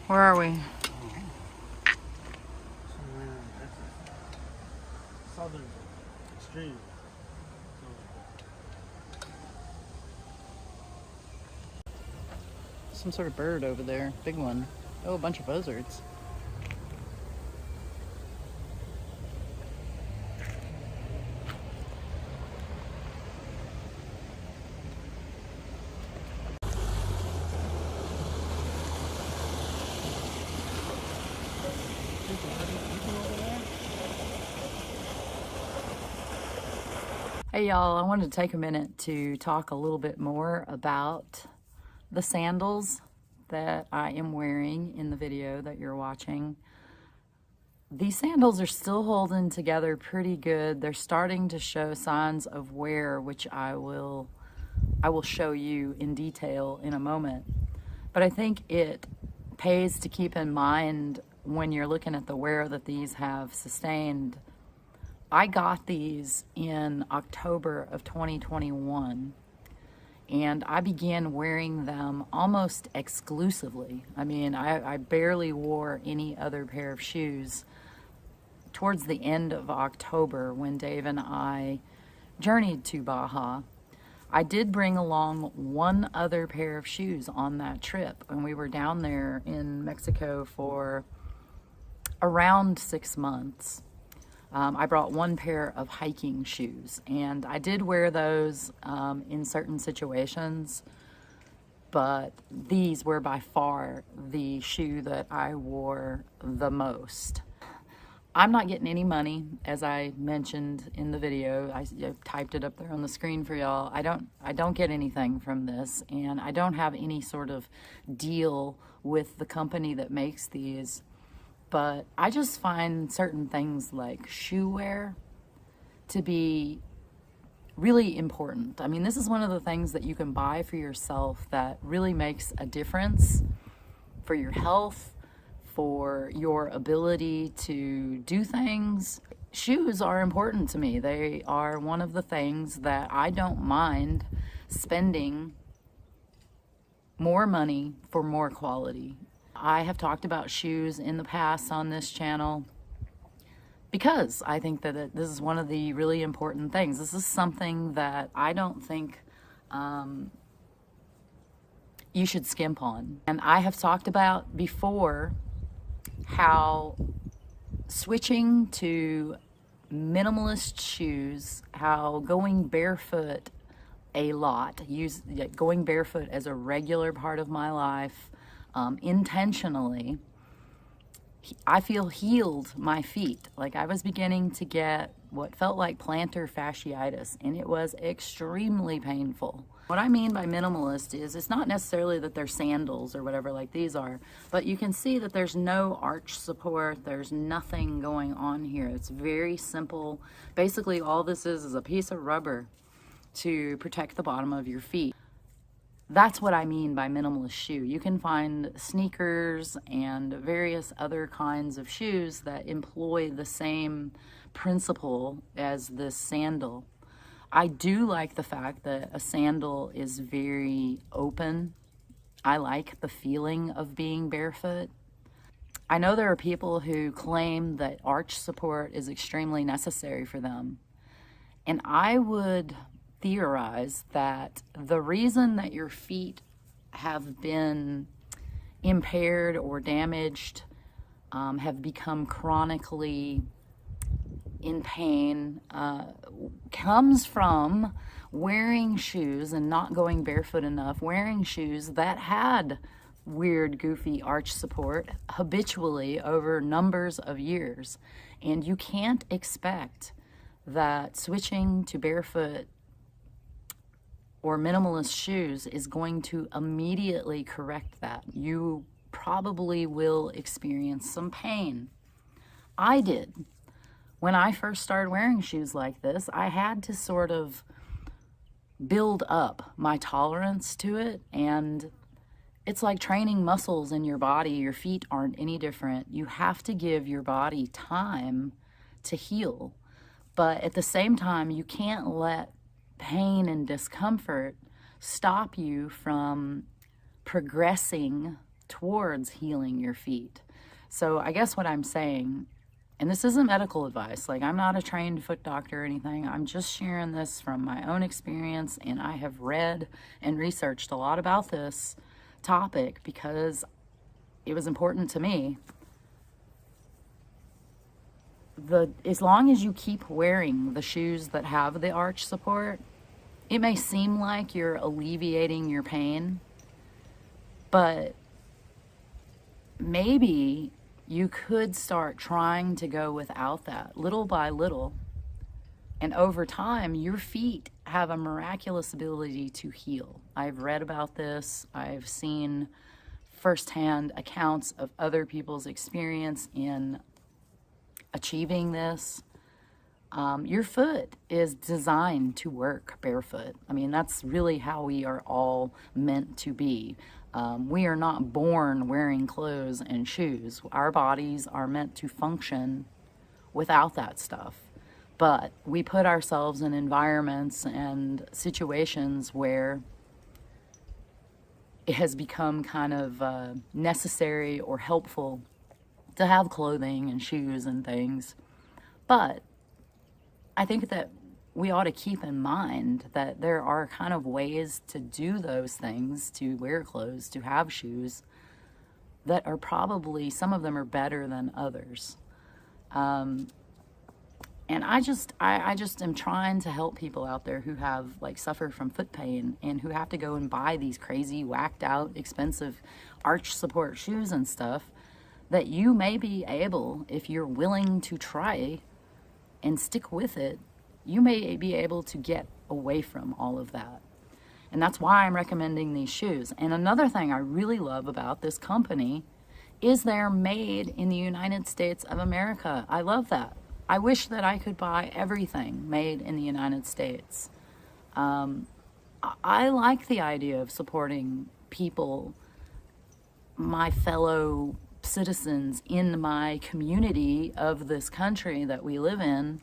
Where are we? Southern extreme. Some sort of bird over there. Big one. Oh, a bunch of buzzards. Hey y'all, I wanted to take a minute to talk a little bit more about the sandals that I am wearing in the video that you're watching. These sandals are still holding together pretty good. They're starting to show signs of wear, which I will show you in detail in a moment. But I think it pays to keep in mind when you're looking at the wear that these have sustained. I got these in October of 2021, and I began wearing them almost exclusively. I mean, I barely wore any other pair of shoes towards the end of October when Dave and I journeyed to Baja. I did bring along one other pair of shoes on that trip, and we were down there in Mexico for around 6 months. I brought one pair of hiking shoes, and I did wear those in certain situations, but these were by far the shoe that I wore the most. I'm not getting any money, as I mentioned in the video. I typed it up there on the screen for y'all. I don't get anything from this, and I don't have any sort of deal with the company that makes these. But I just find certain things like shoe wear to be really important. I mean, this is one of the things that you can buy for yourself that really makes a difference for your health, for your ability to do things. Shoes are important to me. They are one of the things that I don't mind spending more money for more quality. I have talked about shoes in the past on this channel because I think that this is one of the really important things. This is something that I don't think you should skimp on. And I have talked about before how switching to minimalist shoes, how going barefoot a lot, going barefoot as a regular part of my life, intentionally, I feel healed my feet. Like I was beginning to get what felt like plantar fasciitis, and it was extremely painful. What I mean by minimalist is it's not necessarily that they're sandals or whatever like these are, but you can see that there's no arch support, there's nothing going on here. It's very simple. Basically all this is a piece of rubber to protect the bottom of your feet. That's what I mean by minimalist shoe. You can find sneakers and various other kinds of shoes that employ the same principle as this sandal. I do like the fact that a sandal is very open. I like the feeling of being barefoot. I know there are people who claim that arch support is extremely necessary for them, and I would theorize that the reason that your feet have been impaired or damaged, have become chronically in pain, comes from wearing shoes and not going barefoot enough, wearing shoes that had weird, goofy arch support habitually over numbers of years. And you can't expect that switching to barefoot or minimalist shoes is going to immediately correct that. You probably will experience some pain. I did. When I first started wearing shoes like this, I had to sort of build up my tolerance to it, and it's like training muscles in your body. Your feet aren't any different. You have to give your body time to heal, but at the same time, you can't let pain and discomfort stop you from progressing towards healing your feet. So I guess what I'm saying, and this isn't medical advice, like I'm not a trained foot doctor or anything, I'm just sharing this from my own experience, and I have read and researched a lot about this topic because it was important to me. As long as you keep wearing the shoes that have the arch support, it may seem like you're alleviating your pain, but maybe you could start trying to go without that little by little. And over time, your feet have a miraculous ability to heal. I've read about this. I've seen firsthand accounts of other people's experience in achieving this. Your foot is designed to work barefoot. I mean, that's really how we are all meant to be. We are not born wearing clothes and shoes. Our bodies are meant to function without that stuff. But we put ourselves in environments and situations where it has become kind of necessary or helpful to have clothing and shoes and things. But I think that we ought to keep in mind that there are kind of ways to do those things, to wear clothes, to have shoes, that are probably, some of them are better than others. And I just am trying to help people out there who have suffer from foot pain and who have to go and buy these crazy, whacked out, expensive arch support shoes and stuff, that you may be able, if you're willing to try and stick with it, you may be able to get away from all of that. And that's why I'm recommending these shoes. And another thing I really love about this company is they're made in the United States of America. I love that. I wish that I could buy everything made in the United States. I like the idea of supporting people, my fellow citizens in my community of this country that we live in.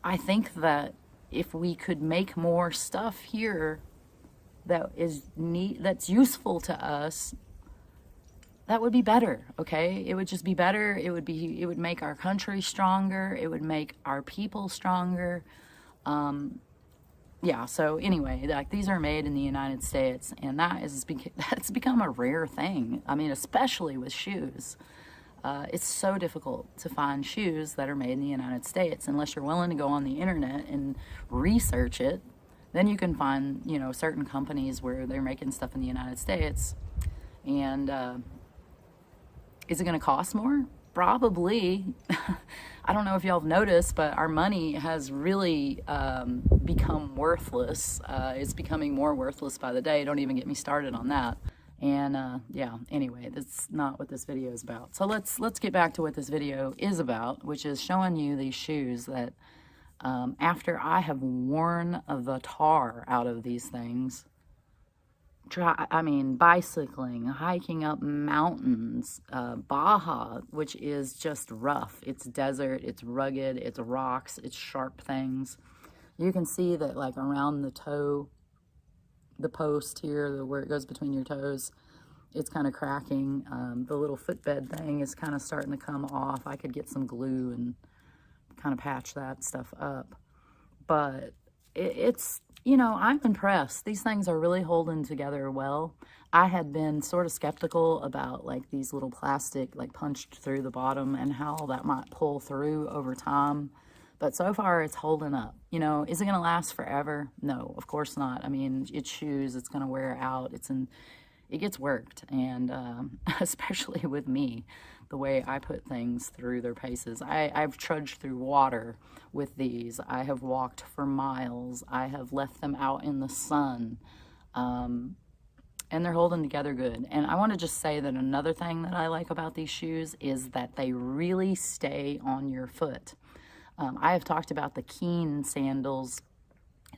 I think that if we could make more stuff here that's useful to us, that would be better, okay? It would just be better. It would make our country stronger. It would make our people stronger. Yeah, so anyway, these are made in the United States, and that's become a rare thing. I mean, especially with shoes. It's so difficult to find shoes that are made in the United States unless you're willing to go on the internet and research it. Then you can find, certain companies where they're making stuff in the United States. And is it going to cost more? Probably. I don't know if y'all have noticed, but our money has really become worthless. It's becoming more worthless by the day. Don't even get me started on that. And yeah, anyway, that's not what this video is about. So let's get back to what this video is about, which is showing you these shoes that after I have worn the tar out of these things, bicycling, hiking up mountains, Baja, which is just rough. It's desert, it's rugged, it's rocks, it's sharp things. You can see that around the toe, the post here, where it goes between your toes, it's kind of cracking. The little footbed thing is kind of starting to come off. I could get some glue and kind of patch that stuff up. But it's, I'm impressed. These things are really holding together well. I had been sort of skeptical about these little plastic punched through the bottom and how that might pull through over time. But so far it's holding up. Is it going to last forever? No, of course not. I mean, it's shoes, it's going to wear out. it gets worked. And especially with me, the way I put things through their paces. I've trudged through water with these. I have walked for miles. I have left them out in the sun. And they're holding together good. And I want to just say that another thing that I like about these shoes is that they really stay on your foot. I have talked about the Keen sandals,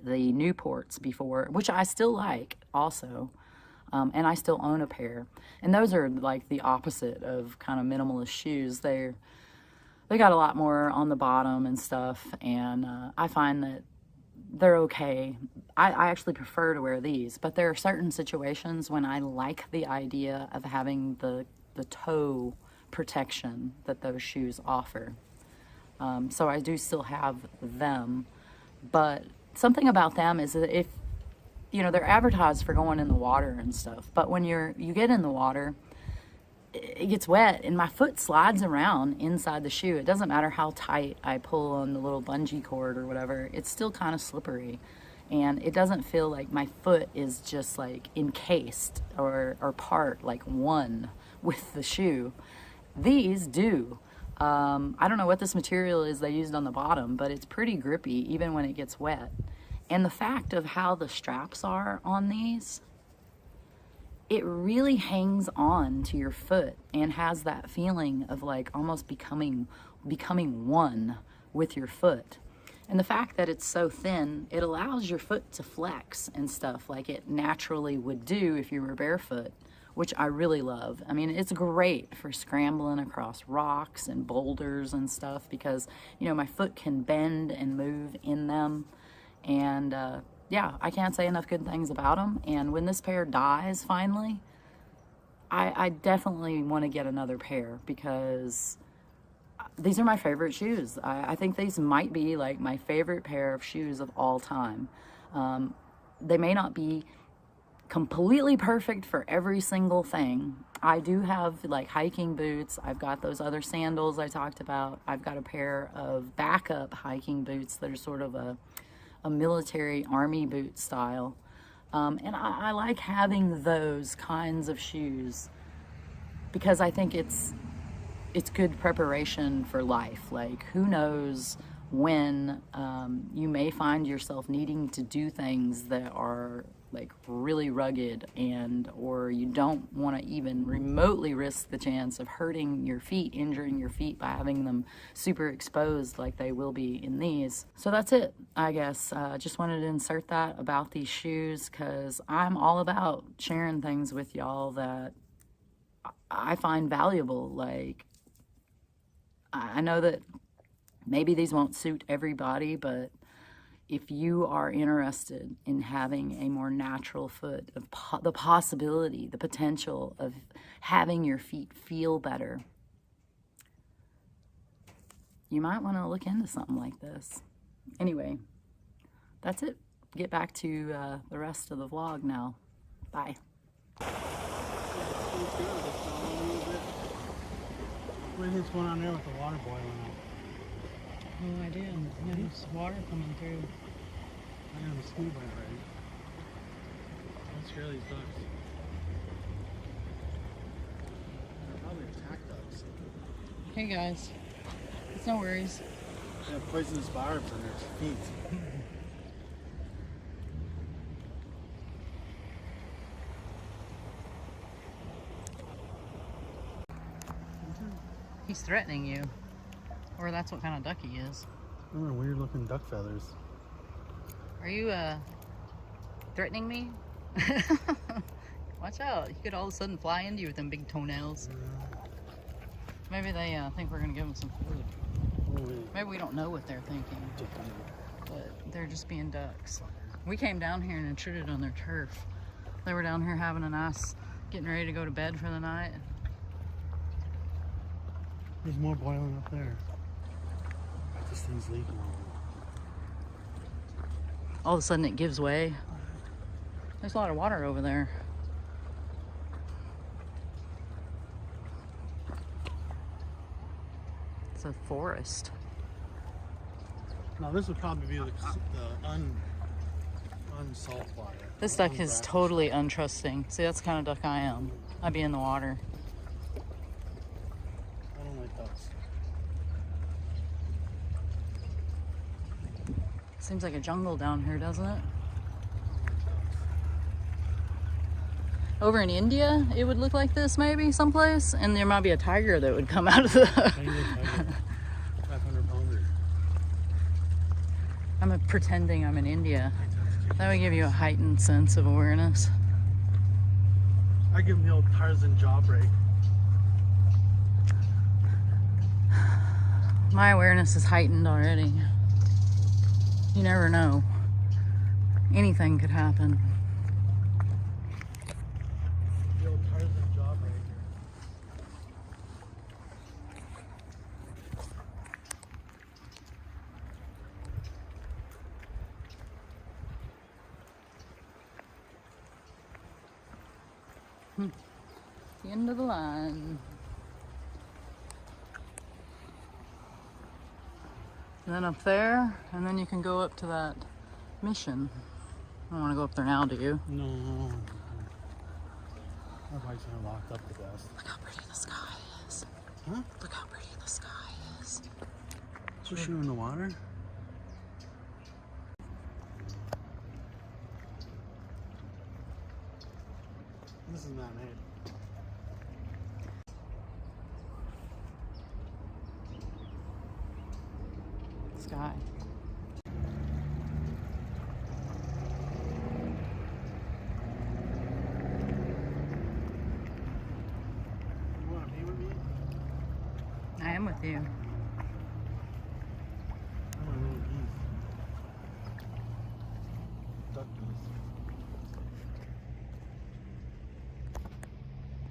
the Newports before, which I still like also. And I still own a pair. And those are like the opposite of kind of minimalist shoes. They got a lot more on the bottom and stuff. And I find that they're okay. I actually prefer to wear these, but there are certain situations when I like the idea of having the toe protection that those shoes offer. So I do still have them, but something about them is that if, you know, they're advertised for going in the water and stuff, but when you get in the water, it gets wet and my foot slides around inside the shoe. It doesn't matter how tight I pull on the little bungee cord or whatever, it's still kind of slippery. And it doesn't feel like my foot is just like encased or part, like one with the shoe. These do. I don't know what this material is they used on the bottom, but it's pretty grippy even when it gets wet. And the fact of how the straps are on these, it really hangs on to your foot and has that feeling of like almost becoming one with your foot. And the fact that it's so thin, it allows your foot to flex and stuff like it naturally would do if you were barefoot, which I really love. I mean, it's great for scrambling across rocks and boulders and stuff because, you know, my foot can bend and move in them. And yeah, I can't say enough good things about them. And when this pair dies finally, I definitely want to get another pair because these are my favorite shoes. I think these might be like my favorite pair of shoes of all time. They may not be completely perfect for every single thing. I do have like hiking boots. I've got those other sandals I talked about. I've got a pair of backup hiking boots that are sort of a military army boot style. And I like having those kinds of shoes because I think it's good preparation for life. Like, who knows when you may find yourself needing to do things that are like really rugged or you don't want to even remotely risk the chance of hurting your feet, injuring your feet by having them super exposed like they will be in these. So that's it, I guess. Just wanted to insert that about these shoes because I'm all about sharing things with y'all that I find valuable. Like, I know that maybe these won't suit everybody, but if you are interested in having a more natural foot, of the possibility, the potential of having your feet feel better, you might want to look into something like this. Anyway, that's it. Get back to the rest of the vlog now. Bye. What is going on there with the water boiling up? No idea. Yeah, there's water coming through. I got a mosquito bite already. Let's scare these ducks. They're probably attack ducks. Hey guys, it's no worries. They have poisonous barbs on their feet. He's threatening you. Or that's what kind of duck he is. Those are weird looking duck feathers. Are you threatening me? Watch out. He could all of a sudden fly into you with them big toenails. Maybe they think we're going to give them some food. Maybe we don't know what they're thinking. But they're just being ducks. We came down here and intruded on their turf. They were down here having a nice, getting ready to go to bed for the night. There's more boiling up there. This thing's leaking. All of a sudden it gives way. There's a lot of water over there. It's a forest. Now this would probably be the on salt water. This duck is totally untrusting. See, that's the kind of duck I am. I'd be in the water. I don't like ducks. Seems like a jungle down here, doesn't it? Over in India, it would look like this maybe someplace, and there might be a tiger that would come out of the... 500 pounder. I'm pretending I'm in India. That would give you a heightened sense of awareness. I give him the old Tarzan jaw break. My awareness is heightened already. You never know. Anything could happen. The old Tarzan jaw breaker. The end of the line. And then up there, and then you can go up to that mission. I don't want to go up there now, do you? No. Our bikes are locked up the best. Look how pretty the sky is. Huh? Look how pretty the sky is. Especially in the water. This is not made. Sky. You want to be with me? I am with you. I'm a little geese. Duck geese.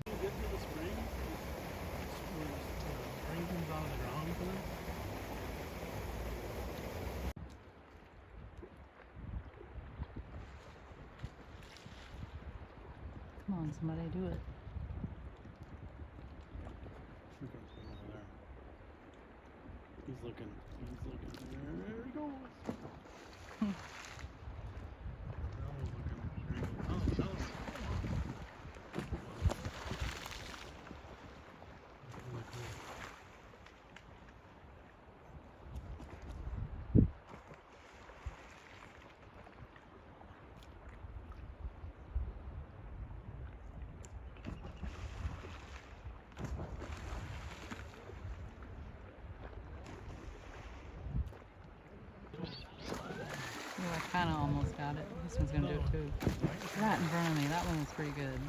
You get to the spring? Where the spring comes out of the ground for them? Come on, somebody do it. Here comes one over there. He's looking. There he goes. Now he's looking. There he goes. Oh, no. Really cool. Oh, I kind of almost got it. This one's going to do it too. Right in front of me. That one was pretty good.